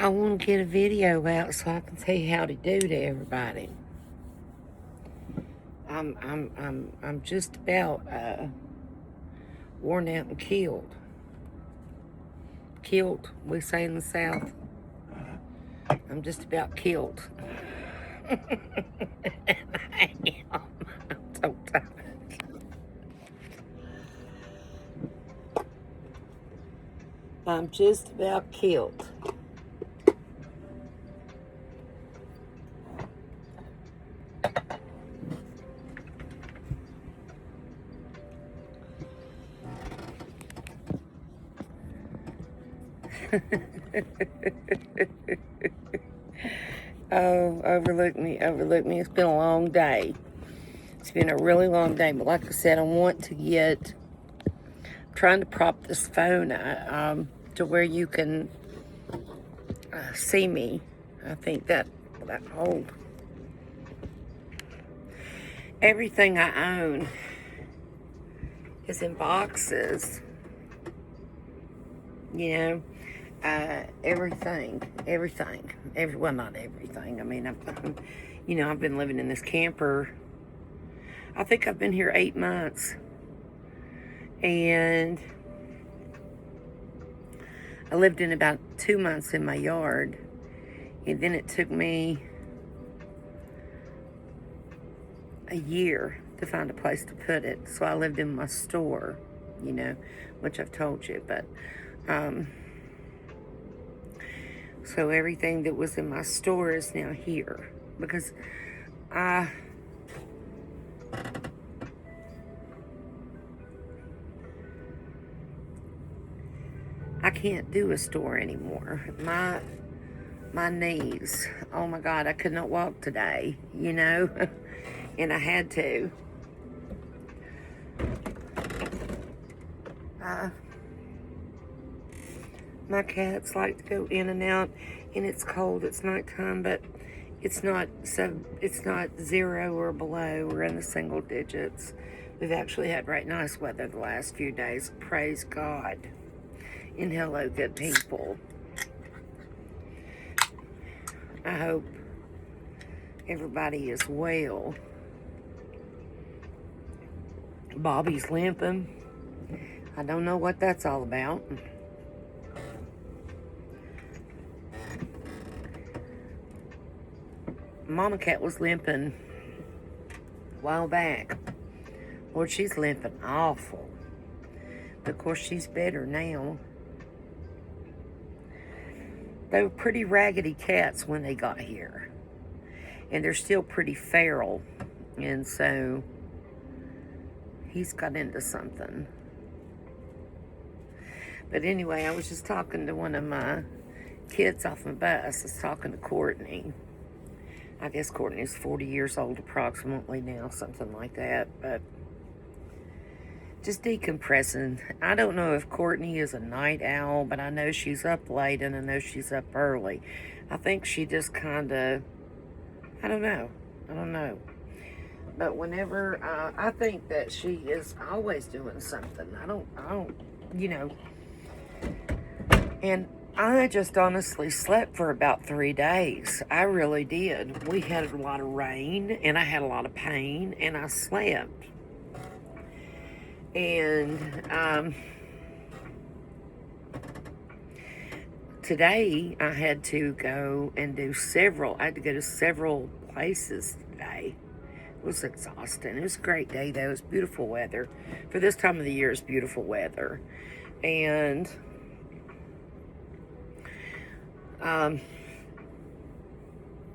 I want to get a video out so I can say how to do to everybody. I'm just about worn out and killed. Killed, we say in the South. I'm just about killed. I am. I'm so tired. I'm just about killed. Oh, overlook me. It's been a long day. It's been a really long day, but like I said, I'm trying to prop this phone to where you can see me. I think that hold. Everything I own is in boxes. You know, everything, well, not everything. I mean, I've been living in this camper. I think I've been here 8 months, and I lived in about 2 months in my yard, and then it took me a year to find a place to put it. So I lived in my store, which I've told you, but so everything that was in my store is now here because I can't do a store anymore. My knees, oh my God, I could not walk today, and I had to. My cats like to go in and out, and it's cold, it's nighttime, but it's not 0 or below. We're in the single digits. We've actually had right nice weather the last few days. Praise God. And hello, good people. I hope everybody is well. Bobby's limping. I don't know what that's all about. Mama Cat was limping a while back. Lord, she's limping awful. But of course, she's better now. They were pretty raggedy cats when they got here. And they're still pretty feral. And so, he's got into something. But anyway, I was just talking to one of my kids off my bus. I was talking to Courtney. I guess Courtney's 40 years old approximately now, something like that. But just decompressing. I don't know if Courtney is a night owl, but I know she's up late and I know she's up early. I think she just kind of, I don't know. But whenever, I think that she is always doing something. I don't, and I just honestly slept for about 3 days. I really did. We had a lot of rain, and I had a lot of pain, and I slept. And today I had to go to several places today. It was exhausting. It was a great day, though. It was beautiful weather. For this time of the year, it's beautiful weather. And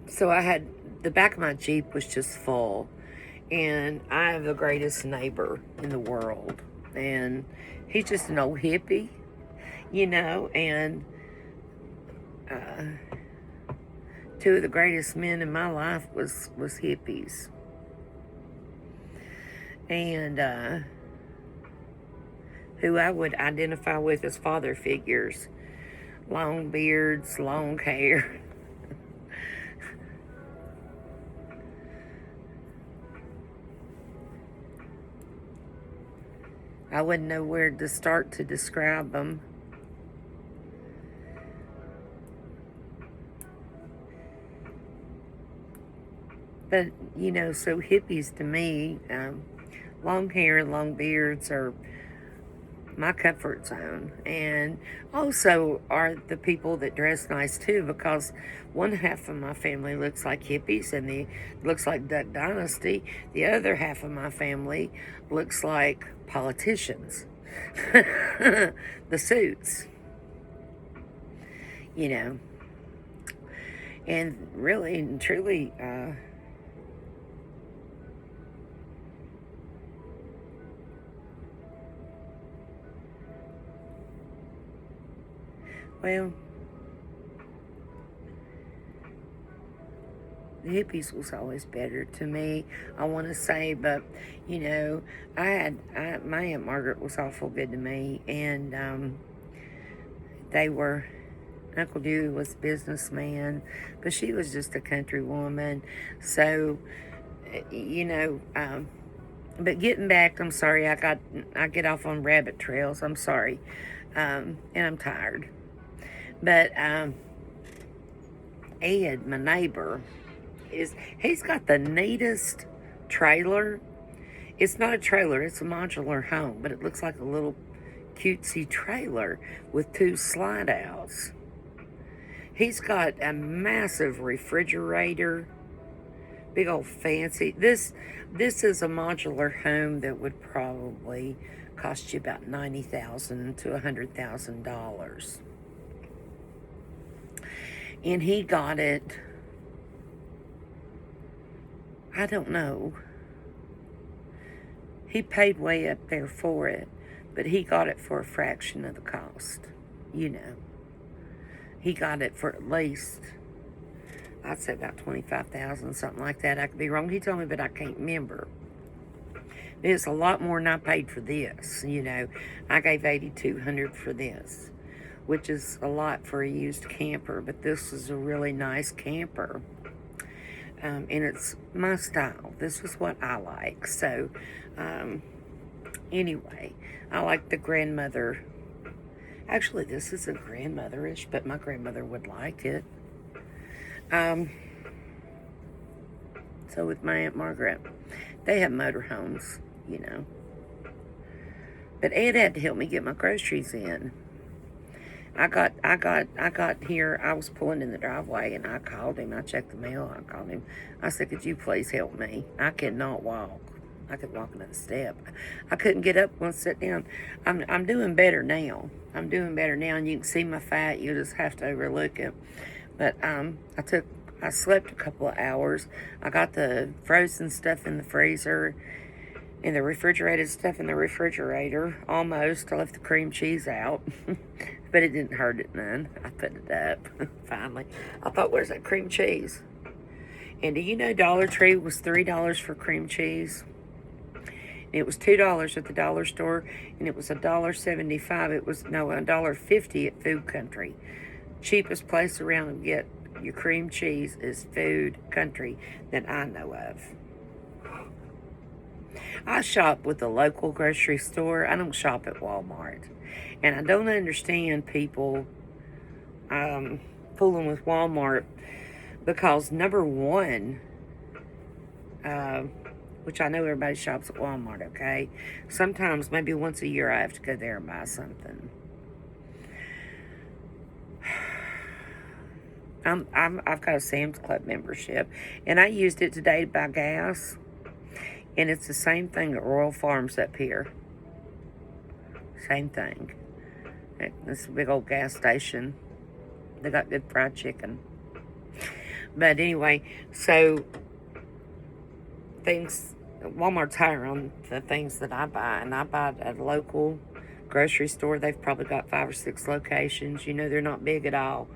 so I had, the back of my Jeep was just full. And I have the greatest neighbor in the world. And he's just an old hippie, and two of the greatest men in my life was hippies. And who I would identify with as father figures. Long beards, long hair. I wouldn't know where to start to describe them. But, you know, so hippies to me, long hair and long beards are my comfort zone. And also are the people that dress nice too, because one half of my family looks like hippies and the looks like Duck Dynasty. The other half of my family looks like politicians. The suits, you know. And really and truly, well, the hippies was always better to me, I want to say, but you know, my Aunt Margaret was awful good to me, and they were. Uncle Dewey was a businessman, but she was just a country woman. So, you know, but getting back, I'm sorry, I get off on rabbit trails. I'm sorry, and I'm tired. But Ed, my neighbor, he's got the neatest trailer. It's not a trailer, it's a modular home, but it looks like a little cutesy trailer with 2 slide outs. He's got a massive refrigerator, big old fancy. This is a modular home that would probably cost you about $90,000 to $100,000. And he got it, I don't know. He paid way up there for it, but he got it for a fraction of the cost, you know. He got it for at least, I'd say about $25,000, something like that. I could be wrong. He told me, but I can't remember. It's a lot more than I paid for this. You know, I gave $8,200 for this, which is a lot for a used camper. But this is a really nice camper, and it's my style. This is what I like. So, anyway, I like the grandmother. Actually, this isn't grandmotherish, but my grandmother would like it. So with my Aunt Margaret, they have motorhomes, you know. But Ed had to help me get my groceries in. I got here, I was pulling in the driveway and I called him. I checked the mail, I called him. I said, could you please help me? I cannot walk. I could walk another step. I couldn't get up and sit down. I'm doing better now. I'm doing better now, and you can see my fat. You just have to overlook it. But I slept a couple of hours. I got the frozen stuff in the freezer, and the refrigerated stuff in the refrigerator. Almost. I left the cream cheese out, but it didn't hurt it none. I put it up finally. I thought, where's that cream cheese? And do you know Dollar Tree was $3 for cream cheese? It was $2 at the dollar store, and it was $1.75. It was $1.50 at Food Country. Cheapest place around to get your cream cheese is Food Country that I know of. I shop with the local grocery store. I don't shop at Walmart, and I don't understand people fooling with Walmart, because number one. Which I know everybody shops at Walmart, okay? Sometimes, maybe once a year, I have to go there and buy something. I've got a Sam's Club membership, and I used it today to buy gas, and it's the same thing at Royal Farms up here. Same thing. It's a big old gas station. They got good fried chicken. But anyway, so Walmart's higher on the things that I buy, and I buy at a local grocery store. They've probably got 5 or 6 locations. You know, they're not big at all,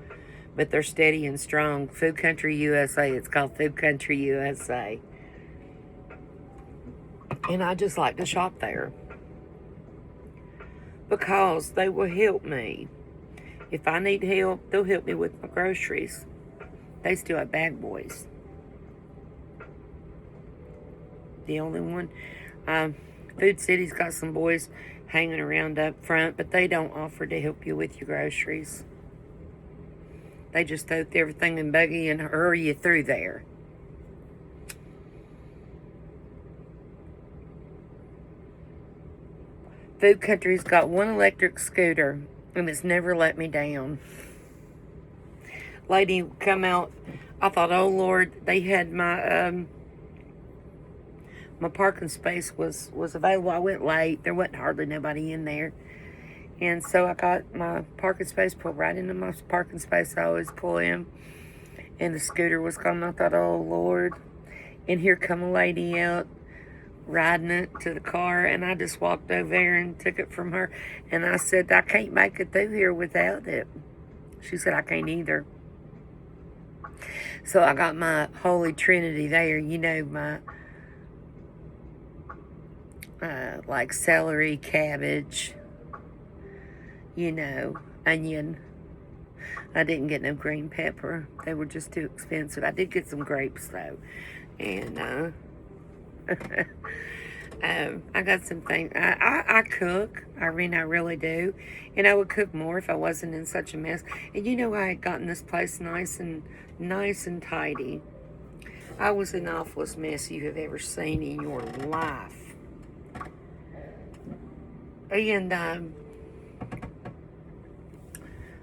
but they're steady and strong. Food Country USA. It's called Food Country USA. And I just like to shop there because they will help me. If I need help, they'll help me with my groceries. They still have bag boys. The only one. Food City's got some boys hanging around up front, but they don't offer to help you with your groceries. They just throw everything in buggy and hurry you through there. Food Country's got one electric scooter, and it's never let me down. Lady come out. I thought, oh Lord, they had my my parking space was available. I went late. There wasn't hardly nobody in there. And so I got my parking space, pulled right into my parking space I always pull in. And the scooter was gone. I thought, oh Lord. And here come a lady out riding it to the car. And I just walked over there and took it from her. And I said, I can't make it through here without it. She said, I can't either. So I got my Holy Trinity there. You know, my like celery, cabbage, you know, onion. I didn't get no green pepper. They were just too expensive. I did get some grapes though. And I got some things. I cook. I really do. And I would cook more if I wasn't in such a mess. And you know, I had gotten this place nice and tidy. I was the awfulest mess you have ever seen in your life. And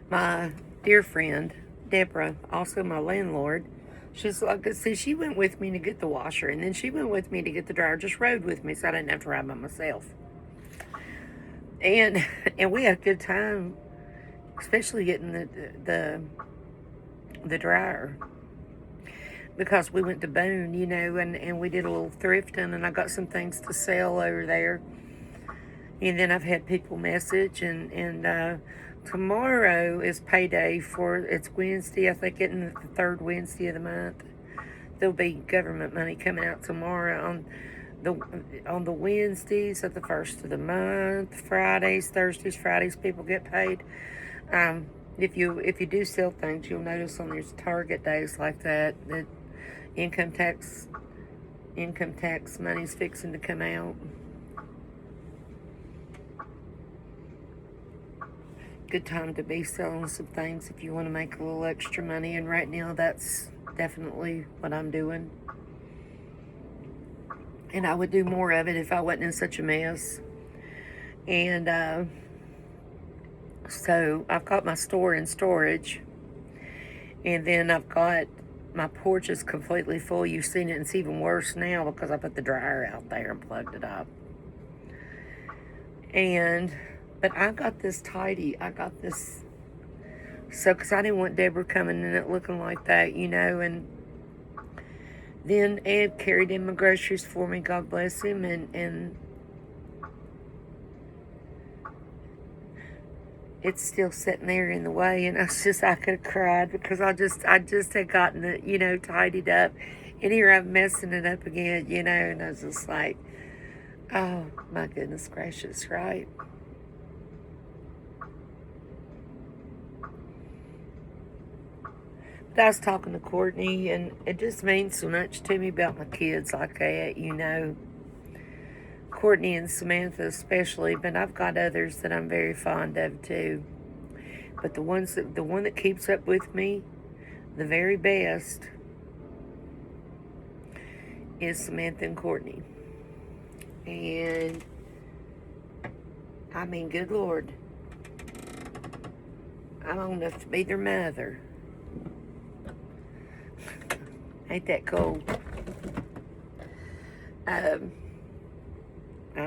my dear friend, Deborah, also my landlord, she's like, see, she went with me to get the washer, and then she went with me to get the dryer, just rode with me so I didn't have to ride by myself. And we had a good time, especially getting the dryer. Because we went to Boone, you know, and we did a little thrifting, and I got some things to sell over there. And then I've had people message, and tomorrow is payday it's Wednesday, I think, it's the third Wednesday of the month. There'll be government money coming out tomorrow on the Wednesdays of the first of the month. Fridays, Thursdays, Fridays, people get paid. If you do sell things, you'll notice on these Target days like that income tax money's fixing to come out. Good time to be selling some things if you want to make a little extra money, and right now that's definitely what I'm doing. And I would do more of it if I wasn't in such a mess. And so I've got my store in storage, and then I've got my porch is completely full. You've seen it, and it's even worse now because I put the dryer out there and plugged it up. But I got this tidy. I got this, so, because I didn't want Deborah coming in it looking like that, you know. And then Ed carried in my groceries for me, God bless him, and it's still sitting there in the way, and I could have cried because I just had gotten it, you know, tidied up, and here I'm messing it up again, you know, and I was just like, oh my goodness gracious, right? But I was talking to Courtney, and it just means so much to me about my kids like that, you know. Courtney and Samantha especially, but I've got others that I'm very fond of too. But the one that keeps up with me the very best is Samantha and Courtney. And I mean, good Lord, I'm old enough to be their mother. Ain't that cool? I'm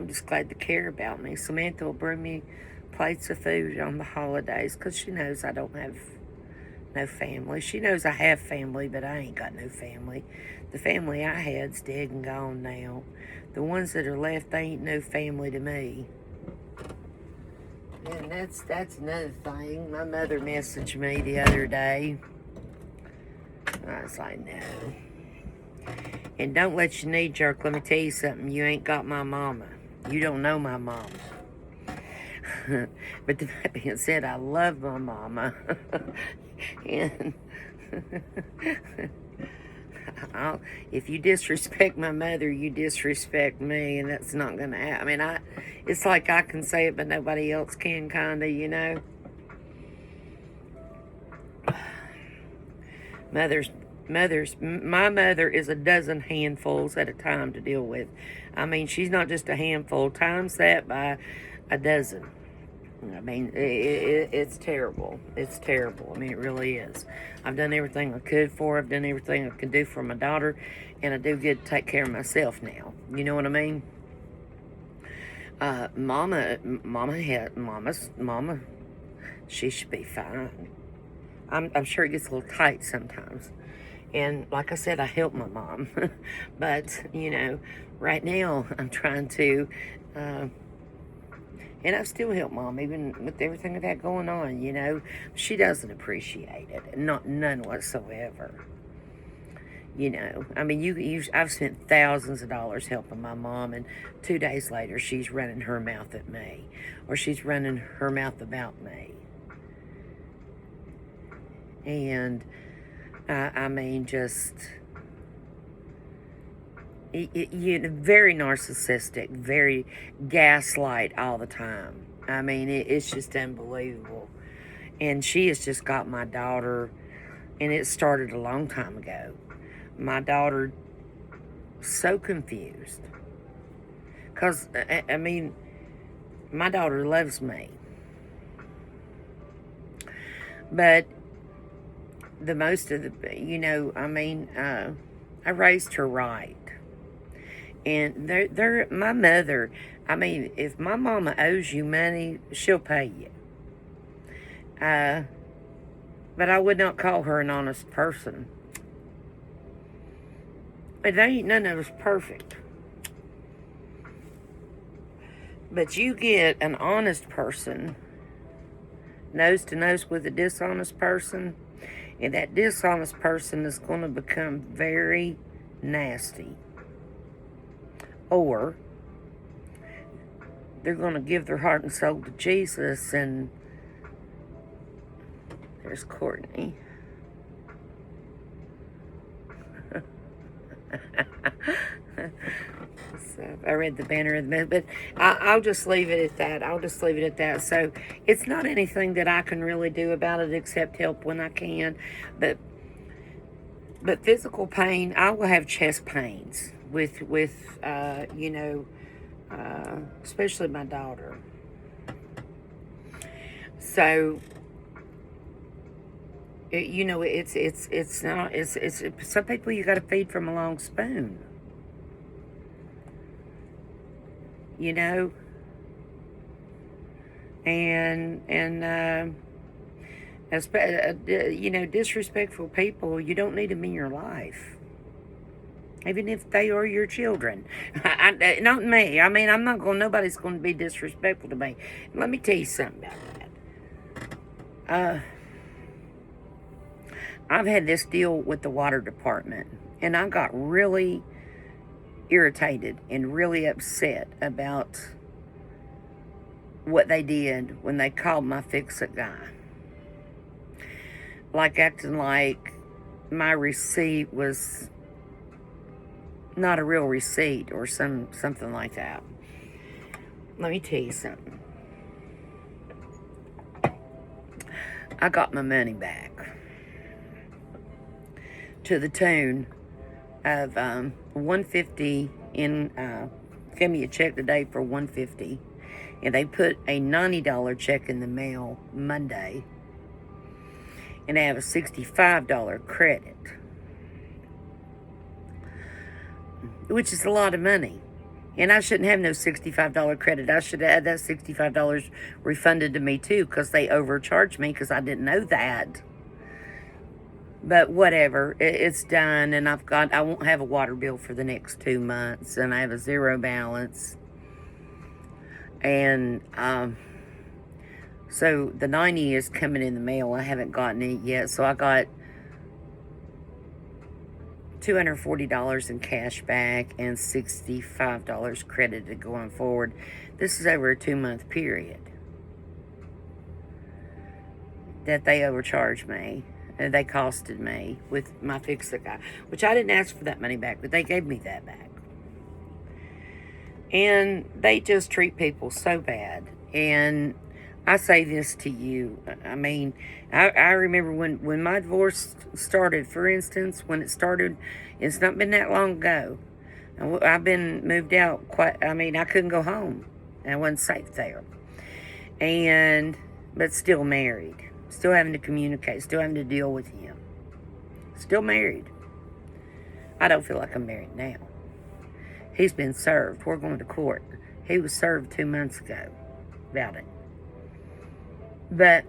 just glad they care about me. Samantha will bring me plates of food on the holidays because she knows I don't have no family. She knows I have family, but I ain't got no family. The family I had's dead and gone now. The ones that are left, they ain't no family to me. And that's another thing. My mother messaged me the other day. I was like, no. And don't let you knee jerk. Let me tell you something. You ain't got my mama. You don't know my mama. But that being said, I love my mama. And if you disrespect my mother, you disrespect me, and that's not going to happen. I mean, it's like I can say it, but nobody else can, kind of, you know. My mother is a dozen handfuls at a time to deal with. I mean, she's not just a handful. Times that by a dozen. I mean, it's terrible. It's terrible. I mean, it really is. I've done everything I could for her. I've done everything I could do for my daughter, and I do get to take care of myself now. You know what I mean? Mama, she should be fine. I'm sure it gets a little tight sometimes. And like I said, I help my mom. But, right now I'm trying to, and I still help Mom, even with everything I've had going on. She doesn't appreciate it. None whatsoever. I mean, I've spent thousands of dollars helping my mom, and 2 days later, she's running her mouth at me, or she's running her mouth about me. And, I mean, just, very narcissistic, very gaslight all the time. I mean, it's just unbelievable. And she has just got my daughter, and it started a long time ago. My daughter so confused. Because, I mean, my daughter loves me. But the most of the, I raised her right. And my mother, I mean, if my mama owes you money, she'll pay you. But I would not call her an honest person. But there ain't none of us perfect. But you get an honest person, nose to nose with a dishonest person, and that dishonest person is going to become very nasty. Or they're going to give their heart and soul to Jesus, and there's Courtney. So I read the banner of the movie, but I'll just leave it at that. So it's not anything that I can really do about it except help when I can. But physical pain, I will have chest pains with especially my daughter. So it's not, it's some people you got to feed from a long spoon. And disrespectful people, you don't need them in your life, even if they are your children. Not me. I mean, nobody's going to be disrespectful to me. Let me tell you something about that. I've had this deal with the water department, and I got really irritated and really upset about what they did when they called my fix-it guy. Like acting like my receipt was not a real receipt or something like that. Let me tell you something. I got my money back to the tune of $150 in gave me a check today for $150, and they put a $90 check in the mail Monday, and I have a $65 credit, which is a lot of money. And I shouldn't have no $65 credit. I should have had that $65 refunded to me too, because they overcharged me because I didn't know that. But whatever, it's done, and I won't have a water bill for the next 2 months, and I have a zero balance. And so the 90 is coming in the mail. I haven't gotten it yet, so I got $240 in cash back and $65 credited going forward. This is over a 2-month period that they overcharged me. And they costed me with my fix-it guy, which I didn't ask for that money back, but they gave me that back. And they just treat people so bad. And I say this to you. I mean, I remember when my divorce started, for instance, when it started, it's not been that long ago. I've been moved out I couldn't go home. and I wasn't safe there. But still married. Still having to communicate. Still having to deal with him. Still married. I don't feel like I'm married now. He's been served. We're going to court. He was served 2 months ago about it. But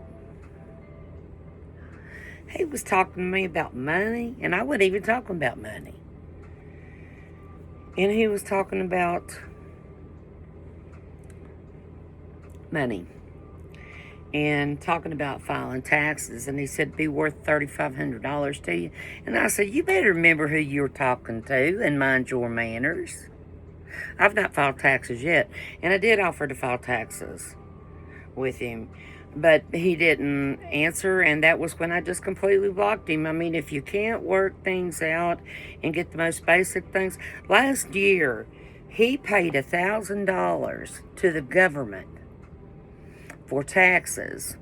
he was talking to me about money, and I wasn't even talking about money. And he was talking about money and talking about filing taxes. And he said it'd be worth $3,500 to you. And I said, you better remember who you're talking to and mind your manners. I've not filed taxes yet. And I did offer to file taxes with him. But he didn't answer, and that was when I just completely blocked him. I mean, if you can't work things out and get the most basic things. Last year, he paid $1,000 to the government for taxes.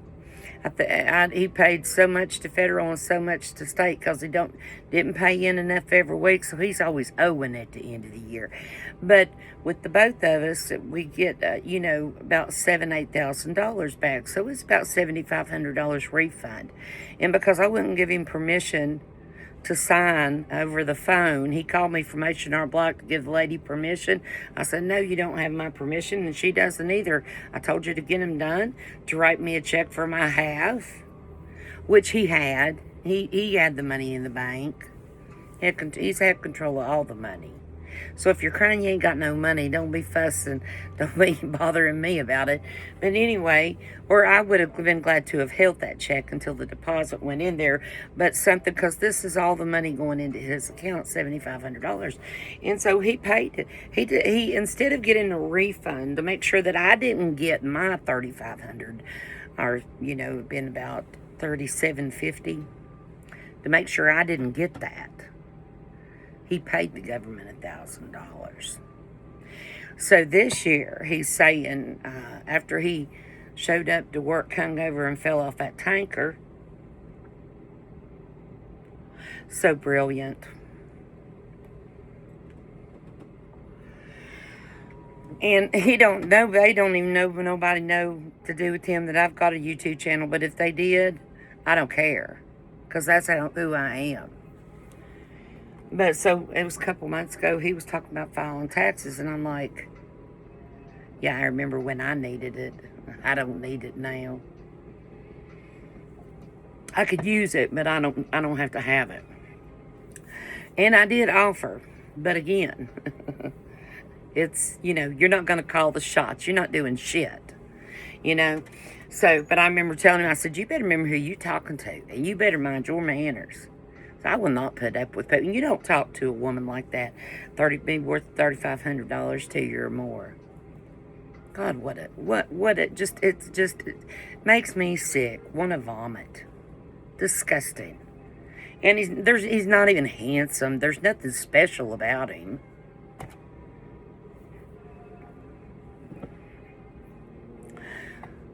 He paid so much to federal and so much to state because he didn't pay in enough every week, so he's always owing at the end of the year. But with the both of us, we get about $8,000 back, so it's about $7,500 refund. And because I wouldn't give him permission to sign over the phone, he called me from H&R Block to give the lady permission. I said, no, you don't have my permission, and she doesn't either. I told you to get him done, to write me a check for my half, which he had. He had the money in the bank. He's had control of all the money. So if you're crying you ain't got no money, don't be fussing. Don't be bothering me about it. But anyway, or I would have been glad to have held that check until the deposit went in there. But something, because this is all the money going into his account, $7,500. And so he paid it. He instead of getting a refund to make sure that I didn't get my $3,500, or, it'd been about $3,750, to make sure I didn't get that. He paid the government $1,000. So this year, he's saying, after he showed up to work hungover and fell off that tanker, so brilliant. And they don't even know, nobody know to do with him that I've got a YouTube channel, but if they did, I don't care, because that's who I am. But so it was a couple months ago, he was talking about filing taxes, and I'm like, yeah, I remember when I needed it. I don't need it now. I could use it, but I don't have to have it. And I did offer, but again, it's, you're not going to call the shots. You're not doing shit, So, but I remember telling him, I said, you better remember who you're talking to, and you better mind your manners. I will not put up with people. You don't talk to a woman like that. Be worth $3,500 to you or more. God, it makes me sick. Want to vomit. Disgusting. And he's not even handsome. There's nothing special about him.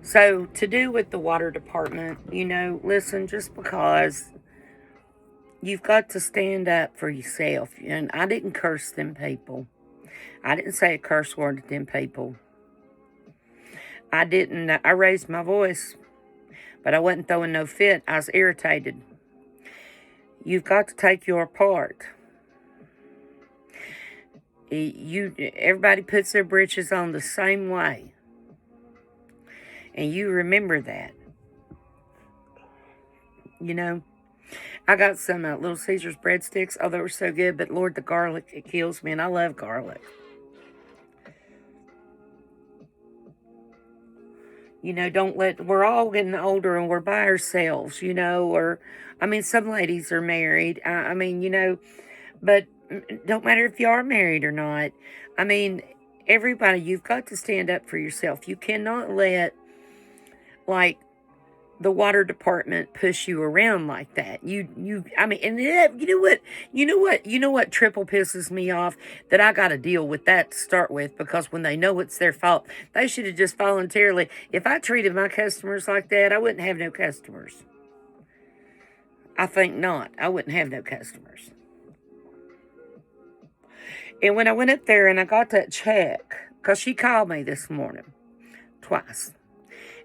So to do with the water department, listen, just because you've got to stand up for yourself. And I didn't curse them people. I didn't say a curse word to them people. I raised my voice, but I wasn't throwing no fit. I was irritated. You've got to take your part. Everybody puts their britches on the same way. And you remember that. I got some Little Caesars breadsticks. Oh, they were so good. But Lord, the garlic, it kills me. And I love garlic. We're all getting older and we're by ourselves, some ladies are married. But don't matter if you are married or not. Everybody, you've got to stand up for yourself. You cannot let, the water department push you around like that. You know what triple pisses me off? That I got to deal with that to start with, because when they know it's their fault, they should have just voluntarily. If I treated my customers like that, I wouldn't have no customers. I think not. I wouldn't have no customers. And when I went up there and I got that check because she called me this morning twice.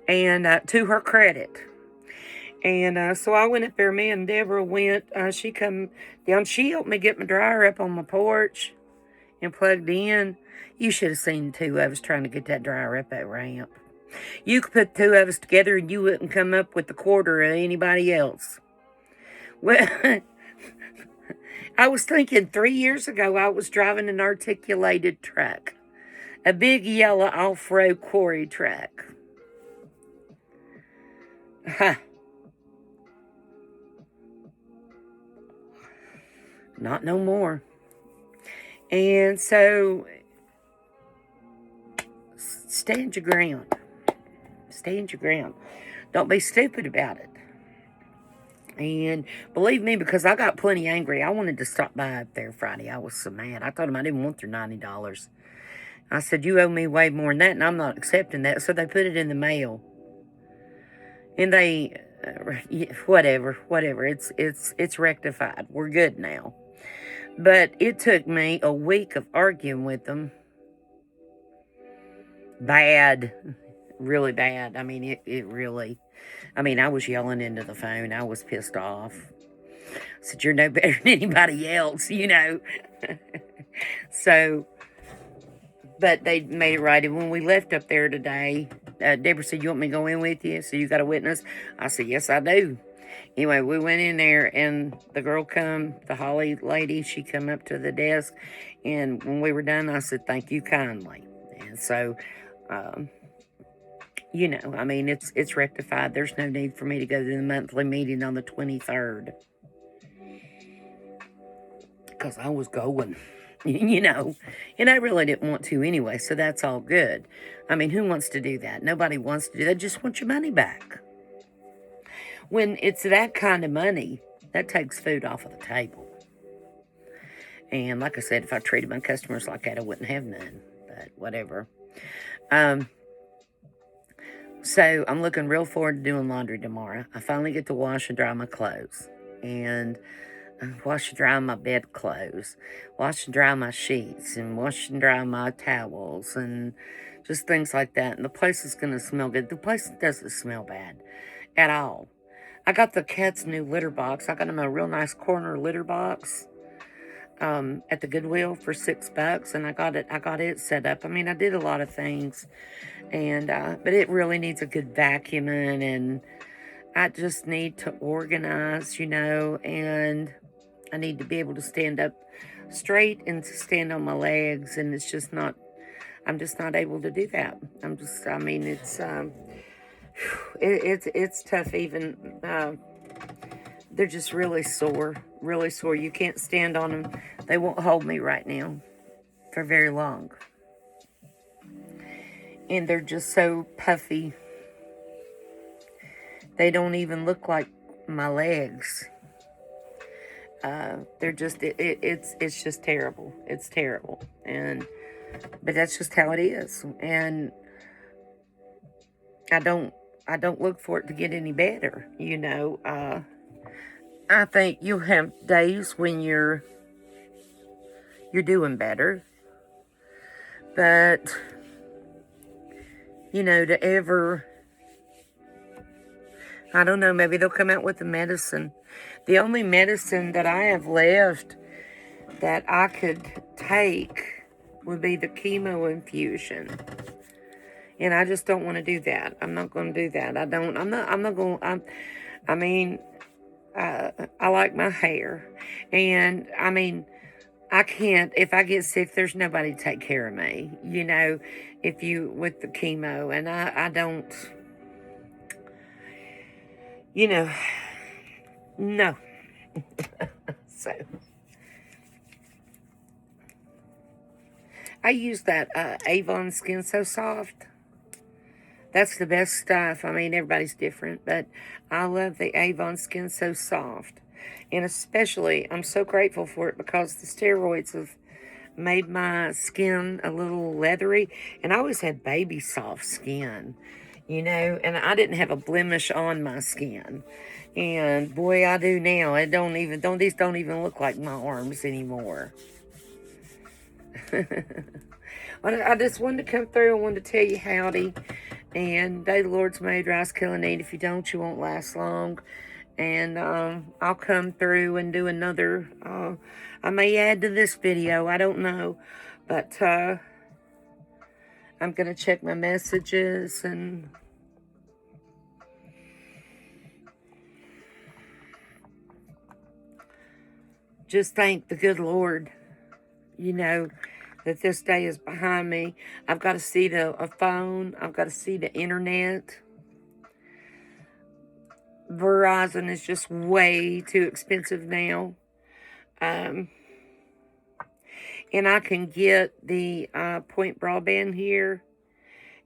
And to her credit. And so I went up there. Me and Deborah went. She come down. She helped me get my dryer up on my porch and plugged in. You should have seen the two of us trying to get that dryer up that ramp. You could put the two of us together and you wouldn't come up with the quarter of anybody else. Well, I was thinking 3 years ago I was driving an articulated truck. A big yellow off-road quarry truck. Ha. Not no more. And so, stand your ground. Stand your ground. Don't be stupid about it. And believe me, because I got plenty angry, I wanted to stop by up there Friday. I was so mad. I told them I didn't want their $90. I said, you owe me way more than that, and I'm not accepting that. So they put it in the mail. And they, whatever. It's rectified. We're good now. But it took me a week of arguing with them. Bad. Really bad. I mean, it really... I mean, I was yelling into the phone. I was pissed off. I said, you're no better than anybody else, you know. So, but they made it right. And when we left up there today, Deborah said, you want me to go in with you? So you got a witness? I said, yes, I do. Anyway, we went in there, and the girl come, the Holly lady, she come up to the desk, and when we were done, I said, thank you kindly. And so, you know, I mean, it's rectified. There's no need for me to go to the monthly meeting on the 23rd. Because I was going, you know, and I really didn't want to anyway, so that's all good. I mean, who wants to do that? Nobody wants to do that. Just want your money back. When it's that kind of money, that takes food off of the table. And like I said, if I treated my customers like that, I wouldn't have none. But whatever. So I'm looking real forward to doing laundry tomorrow. I finally get to wash and dry my clothes. And wash and dry my bed clothes. Wash and dry my sheets. And wash and dry my towels. And just things like that. And the place is going to smell good. The place doesn't smell bad at all. I got the cat's new litter box. I got them a real nice corner litter box at the Goodwill for $6, and I got it set up. I mean, I did a lot of things, and but it really needs a good vacuuming, and I just need to organize, you know, and I need to be able to stand up straight and to stand on my legs, and it's just not. I'm just not able to do that. I mean, it's tough even, they're just really sore. You can't stand on them. They won't hold me right now for very long. And they're just so puffy. They don't even look like my legs. They're just, it's just terrible. It's terrible. But that's just how it is. And I don't look for it to get any better, you know. I think you'll have days when you're doing better. But, you know, to ever, I don't know, maybe they'll come out with the medicine. The only medicine that I have left that I could take would be the chemo infusion. And I just don't want to do that. I'm not going to do that. I like my hair. And, I mean, I can't, if I get sick, there's nobody to take care of me, you know, with the chemo. And I don't, you know, no. So, I use that Avon Skin So Soft. That's the best stuff. I mean, everybody's different, but I love the Avon Skin So Soft. And especially, I'm so grateful for it because the steroids have made my skin a little leathery. And I always had baby soft skin, you know, and I didn't have a blemish on my skin. And boy, I do now. These don't even look like my arms anymore. But I just wanted to come through. I wanted to tell you howdy. And day the Lord's made, rise, kill, and eat. If you don't, you won't last long. And I'll come through and do another. I may add to this video. I don't know. But I'm going to check my messages and just thank the good Lord, you know, that this day is behind me. I've got to see a phone. I've got to see the internet. Verizon is just way too expensive now. And I can get the point broadband here.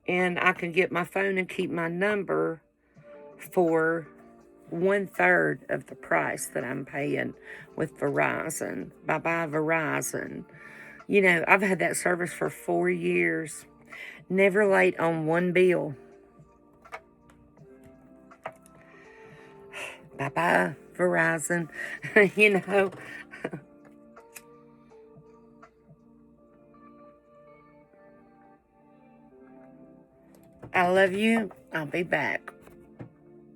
And I can get my phone and keep my number for 1/3 of the price that I'm paying with Verizon. Bye-bye, Verizon. You know, I've had that service for 4 years. Never late on one bill. Bye-bye, Verizon. You know. I love you. I'll be back.